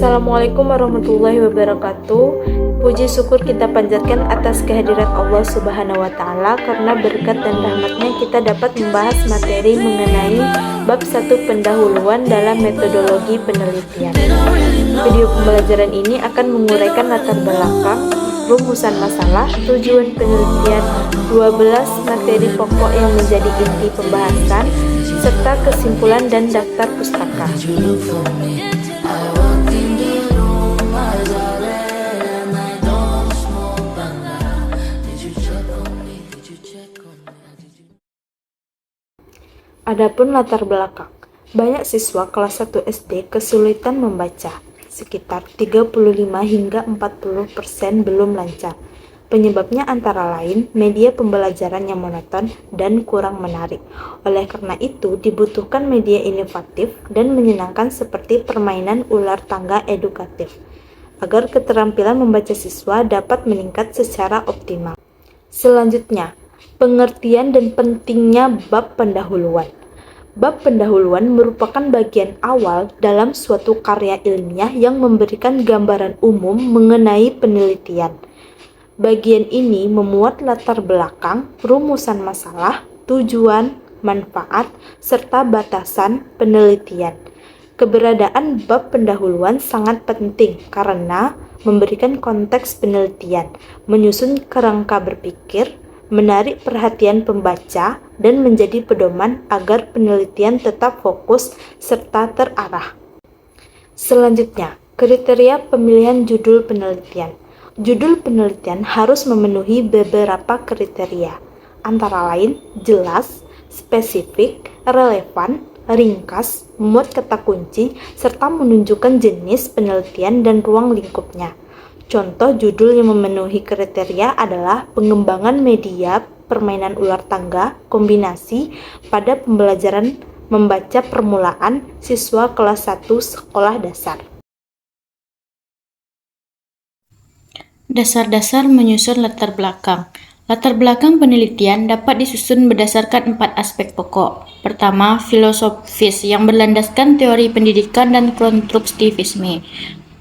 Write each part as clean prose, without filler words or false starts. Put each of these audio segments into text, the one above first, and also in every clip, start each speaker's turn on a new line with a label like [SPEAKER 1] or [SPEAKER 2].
[SPEAKER 1] Assalamualaikum warahmatullahi wabarakatuh. Puji syukur kita panjatkan atas kehadirat Allah Subhanahu wa Ta'ala, karena berkat dan rahmatnya kita dapat membahas materi mengenai bab 1 pendahuluan dalam metodologi penelitian. Video pembelajaran ini akan menguraikan latar belakang, rumusan masalah, tujuan penelitian, 12 materi pokok yang menjadi inti pembahasan, serta kesimpulan dan daftar pustaka. Adapun latar belakang, banyak siswa kelas 1 SD kesulitan membaca, sekitar 35 hingga 40% belum lancar. Penyebabnya antara lain media pembelajaran yang monoton dan kurang menarik. Oleh karena itu, dibutuhkan media inovatif dan menyenangkan seperti permainan ular tangga edukatif, agar keterampilan membaca siswa dapat meningkat secara optimal. Selanjutnya, pengertian dan pentingnya bab pendahuluan. Bab pendahuluan merupakan bagian awal dalam suatu karya ilmiah yang memberikan gambaran umum mengenai penelitian. Bagian ini memuat latar belakang, rumusan masalah, tujuan, manfaat, serta batasan penelitian. Keberadaan bab pendahuluan sangat penting karena memberikan konteks penelitian, menyusun kerangka berpikir, menarik perhatian pembaca, dan menjadi pedoman agar penelitian tetap fokus serta terarah. Selanjutnya, kriteria pemilihan judul penelitian. Judul penelitian harus memenuhi beberapa kriteria, antara lain jelas, spesifik, relevan, ringkas, memuat kata kunci, serta menunjukkan jenis penelitian dan ruang lingkupnya. Contoh judul yang memenuhi kriteria adalah pengembangan media permainan ular tangga kombinasi pada pembelajaran membaca permulaan siswa kelas 1 sekolah dasar.
[SPEAKER 2] Dasar-dasar menyusun latar belakang. Latar belakang penelitian dapat disusun berdasarkan 4 aspek pokok. Pertama, filosofis yang berlandaskan teori pendidikan dan konstruktivisme.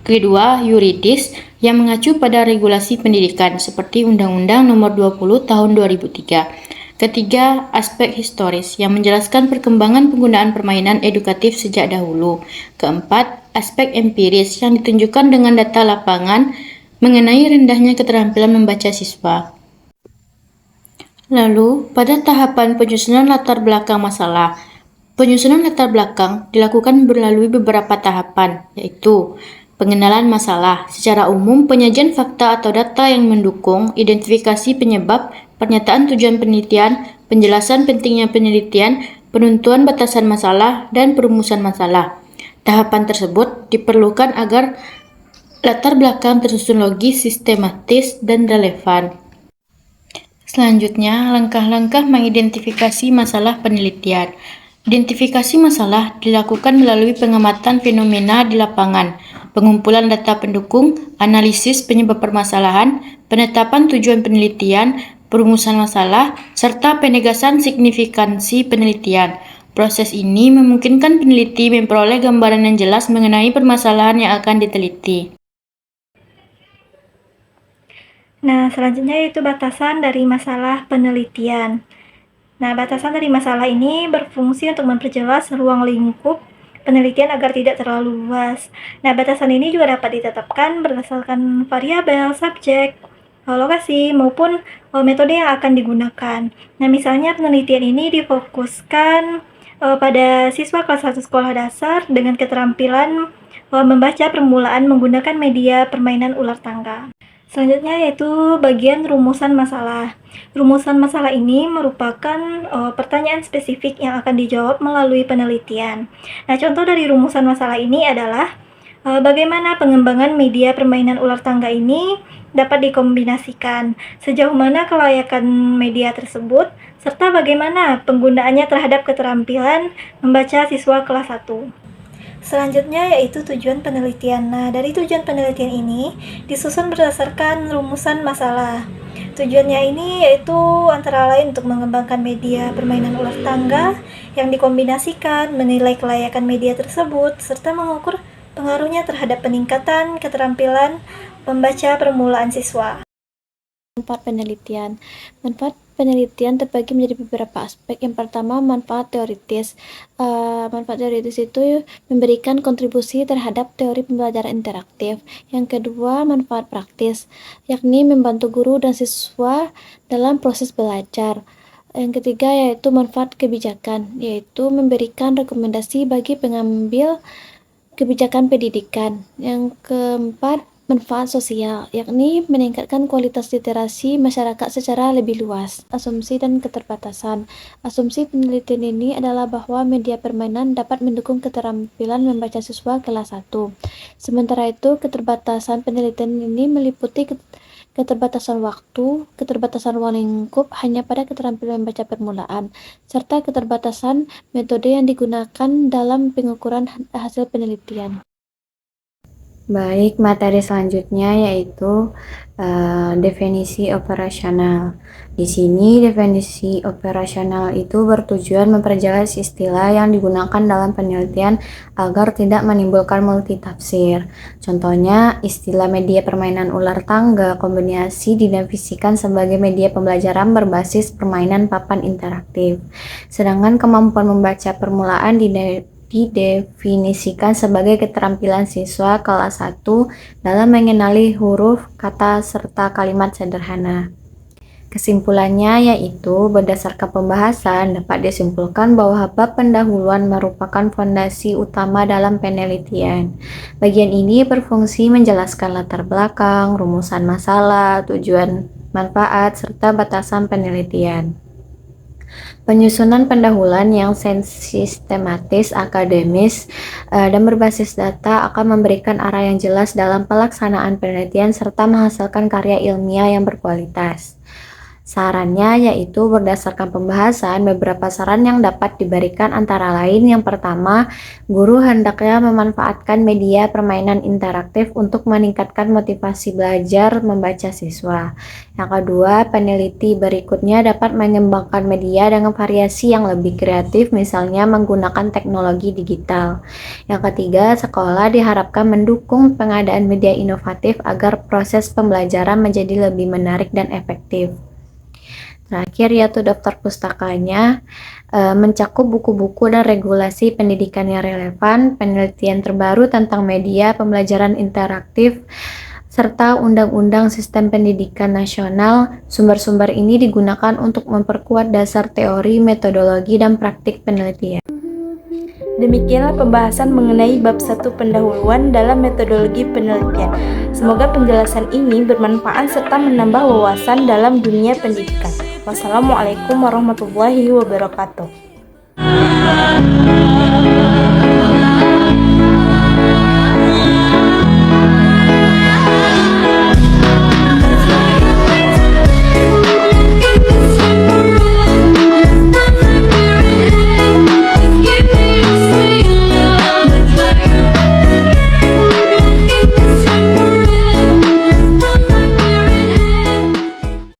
[SPEAKER 2] Kedua, yuridis yang mengacu pada regulasi pendidikan seperti Undang-Undang Nomor 20 Tahun 2003. Ketiga, aspek historis yang menjelaskan perkembangan penggunaan permainan edukatif sejak dahulu. Keempat, aspek empiris yang ditunjukkan dengan data lapangan mengenai rendahnya keterampilan membaca siswa. Lalu, pada tahapan penyusunan latar belakang masalah, penyusunan latar belakang dilakukan melalui beberapa tahapan, yaitu pengenalan masalah. Secara umum, penyajian fakta atau data yang mendukung, identifikasi penyebab, pernyataan tujuan penelitian, penjelasan pentingnya penelitian, penentuan batasan masalah, dan perumusan masalah. Tahapan tersebut diperlukan agar latar belakang tersusun logis, sistematis, dan relevan. Selanjutnya, langkah-langkah mengidentifikasi masalah penelitian. Identifikasi masalah dilakukan melalui pengamatan fenomena di lapangan, pengumpulan data pendukung, analisis penyebab permasalahan, penetapan tujuan penelitian, perumusan masalah, serta penegasan signifikansi penelitian. Proses ini memungkinkan peneliti memperoleh gambaran yang jelas mengenai permasalahan yang akan diteliti.
[SPEAKER 3] Nah, selanjutnya yaitu batasan dari masalah penelitian. Nah, batasan dari masalah ini berfungsi untuk memperjelas ruang lingkup penelitian agar tidak terlalu luas. Nah, batasan ini juga dapat ditetapkan berdasarkan variabel, subjek, lokasi, maupun metode yang akan digunakan. Nah, misalnya penelitian ini difokuskan pada siswa kelas 1 sekolah dasar dengan keterampilan membaca permulaan menggunakan media permainan ular tangga. Selanjutnya yaitu bagian rumusan masalah. Rumusan masalah ini merupakan pertanyaan spesifik yang akan dijawab melalui penelitian. Nah, contoh dari rumusan masalah ini adalah bagaimana pengembangan media permainan ular tangga ini dapat dikombinasikan, sejauh mana kelayakan media tersebut, serta bagaimana penggunaannya terhadap keterampilan membaca siswa kelas 1. Selanjutnya yaitu tujuan penelitian. Nah, dari tujuan penelitian ini disusun berdasarkan rumusan masalah. Tujuannya ini yaitu antara lain untuk mengembangkan media permainan ular tangga yang dikombinasikan, menilai kelayakan media tersebut, serta mengukur pengaruhnya terhadap peningkatan keterampilan membaca permulaan siswa.
[SPEAKER 4] Manfaat penelitian. Manfaat penelitian terbagi menjadi beberapa aspek. Yang pertama, manfaat teoritis. Manfaat teoritis itu memberikan kontribusi terhadap teori pembelajaran interaktif. Yang kedua, manfaat praktis, yakni membantu guru dan siswa dalam proses belajar. Yang ketiga yaitu manfaat kebijakan, yaitu memberikan rekomendasi bagi pengambil kebijakan pendidikan. Yang keempat, manfaat sosial, yakni meningkatkan kualitas literasi masyarakat secara lebih luas. Asumsi dan keterbatasan. Asumsi penelitian ini adalah bahwa media permainan dapat mendukung keterampilan membaca siswa kelas 1. Sementara itu, keterbatasan penelitian ini meliputi keterbatasan waktu, keterbatasan ruang lingkup hanya pada keterampilan membaca permulaan, serta keterbatasan metode yang digunakan dalam pengukuran hasil penelitian.
[SPEAKER 5] Baik, materi selanjutnya yaitu definisi operasional. Di sini definisi operasional itu bertujuan memperjelas istilah yang digunakan dalam penelitian agar tidak menimbulkan multitafsir. Contohnya, istilah media permainan ular tangga kombinasi didefinisikan sebagai media pembelajaran berbasis permainan papan interaktif. Sedangkan kemampuan membaca permulaan didefinisikan sebagai keterampilan siswa kelas 1 dalam mengenali huruf, kata, serta kalimat sederhana. Kesimpulannya yaitu, berdasarkan pembahasan, dapat disimpulkan bahwa bab pendahuluan merupakan fondasi utama dalam penelitian. Bagian ini berfungsi menjelaskan latar belakang, rumusan masalah, tujuan, manfaat, serta batasan penelitian. Penyusunan pendahuluan yang sistematis, akademis, dan berbasis data akan memberikan arah yang jelas dalam pelaksanaan penelitian serta menghasilkan karya ilmiah yang berkualitas. Sarannya yaitu berdasarkan pembahasan, beberapa saran yang dapat diberikan antara lain yang pertama, guru hendaknya memanfaatkan media permainan interaktif untuk meningkatkan motivasi belajar membaca siswa. Yang kedua, peneliti berikutnya dapat mengembangkan media dengan variasi yang lebih kreatif, misalnya menggunakan teknologi digital. Yang ketiga, sekolah diharapkan mendukung pengadaan media inovatif agar proses pembelajaran menjadi lebih menarik dan efektif. Terakhir yaitu daftar pustakanya mencakup buku-buku dan regulasi pendidikan yang relevan, penelitian terbaru tentang media pembelajaran interaktif, serta Undang-Undang Sistem Pendidikan Nasional. Sumber-sumber ini digunakan untuk memperkuat dasar teori, metodologi, dan praktik penelitian.
[SPEAKER 1] Demikianlah pembahasan mengenai bab 1 pendahuluan dalam metodologi penelitian. Semoga penjelasan ini bermanfaat serta menambah wawasan dalam dunia pendidikan. Wassalamualaikum warahmatullahi wabarakatuh.